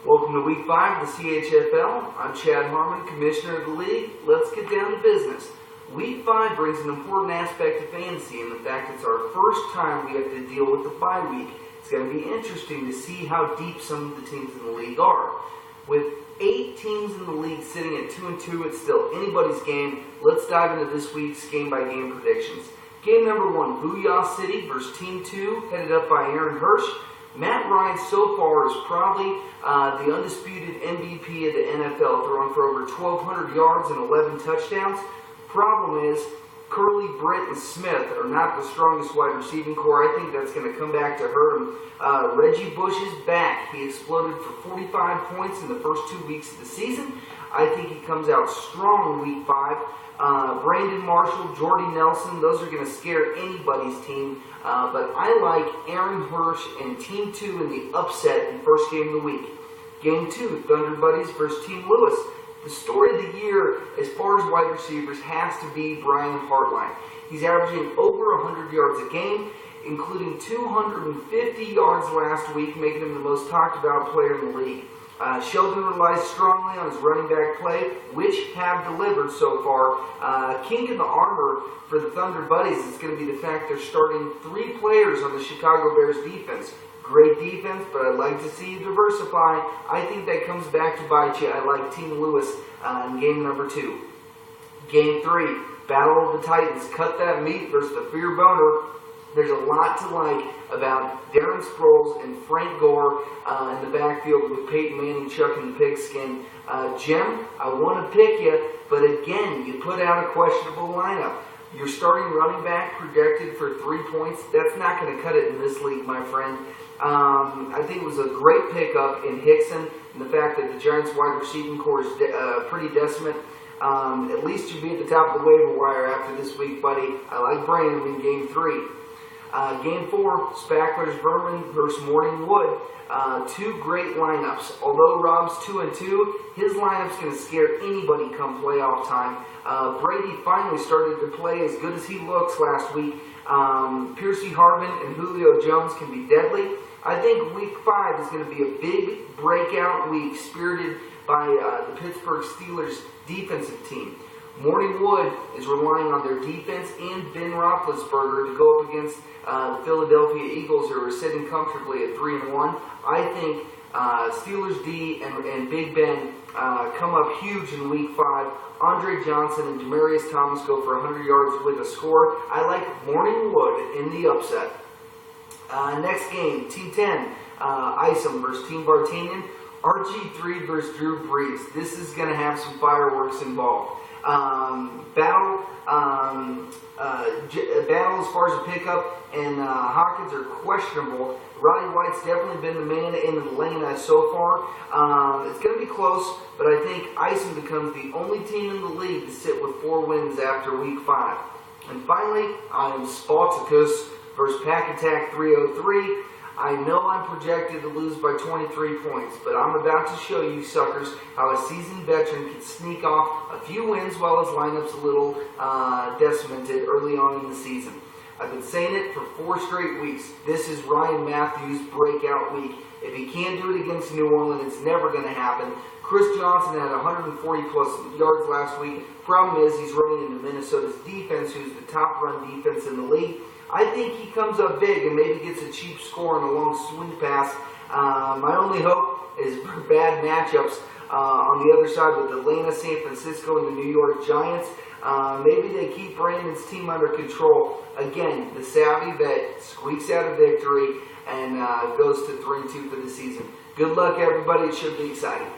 Welcome to Week 5 of the CHFL. I'm Chad Harmon, Commissioner of the League. Let's get down to business. Week 5 brings an important aspect of fantasy in the fact it's our first time we have to deal with the bye week. It's going to be interesting to see how deep some of the teams in the league are. With 8 teams in the league sitting at 2-2, it's still anybody's game. Let's dive into this week's game-by-game predictions. Game number 1, Booyah City versus Team 2, headed up by Aaron Hirsch. Matt Ryan so far is probably the undisputed MVP of the NFL, throwing for over 1,200 yards and 11 touchdowns. Problem is, Curly, Britt, and Smith are not the strongest wide receiving core. I think that's going to come back to hurt him. Reggie Bush is back. He exploded for 45 points in the first 2 weeks of the season. I think he comes out strong in Week 5. Brandon Marshall, Jordy Nelson, those are going to scare anybody's team. But I like Aaron Hirsch and Team 2 in the upset in first game of the week. Game 2, Thunder Buddies versus Team Lewis. The story of the year, as far as wide receivers, has to be Brian Hartline. He's averaging over 100 yards a game, including 250 yards last week, making him the most talked about player in the league. Sheldon relies strongly on his running back play, which have delivered so far. Kink in the armor for the Thunder Buddies is going to be the fact they're starting 3 players on the Chicago Bears defense. Great defense, but I'd like to see you diversify. I think that comes back to bite you. I like Team Lewis in game number 2. Game 3, Battle of the Titans. Cut that meat versus the Fear Boner. There's a lot to like about Darren Sproles and Frank Gore in the backfield with Peyton Manning chucking the pigskin. Jim, I want to pick you, but again, you put out a questionable lineup. Your starting running back projected for 3 points. That's not going to cut it in this league, my friend. I think it was a great pickup in Hickson, and the fact that the Giants' wide receiving core is pretty decimate. At least you'll be at the top of the waiver wire after this week, buddy. I like Brandon in game 3. Game 4, Spackler's Vermin versus Morning Wood. 2 great lineups. Although Rob's 2-2, his lineup's going to scare anybody come playoff time. Brady finally started to play as good as he looks last week. Piercy Harvin and Julio Jones can be deadly. I think Week 5 is going to be a big breakout week, spirited by the Pittsburgh Steelers defensive team. Morning Wood is relying on their defense and Ben Roethlisberger to go up against the Philadelphia Eagles, who are sitting comfortably at 3-1. I think Steelers D and Big Ben come up huge in Week 5. Andre Johnson and Demaryius Thomas go for 100 yards with a score. I like Morning Wood in the upset. Next game, Team 10, Isom versus Team Vartanian. RG3 versus Drew Brees. This is going to have some fireworks involved. Battle as far as a pickup, and Hawkins are questionable. Roddy White's definitely been the man in Atlanta so far. It's going to be close, but I think Isom becomes the only team in the league to sit with 4 wins after Week 5. And finally, I am Spartacus versus Pack Attack 303. I know I'm projected to lose by 23 points, but I'm about to show you suckers how a seasoned veteran can sneak off a few wins while his lineup's a little decimated early on in the season. I've been saying it for 4 straight weeks. This is Ryan Matthews' breakout week. If he can't do it against New Orleans, it's never going to happen. Chris Johnson had 140-plus yards last week. Problem is, he's running into Minnesota's defense, who's the top run defense in the league. I think he comes up big and maybe gets a cheap score on a long sweep pass. My only hope is for bad matchups on the other side with Atlanta, San Francisco, and the New York Giants. Maybe they keep Brandon's team under control. Again, the savvy vet squeaks out a victory and goes to 3-2 for the season. Good luck, everybody. It should be exciting.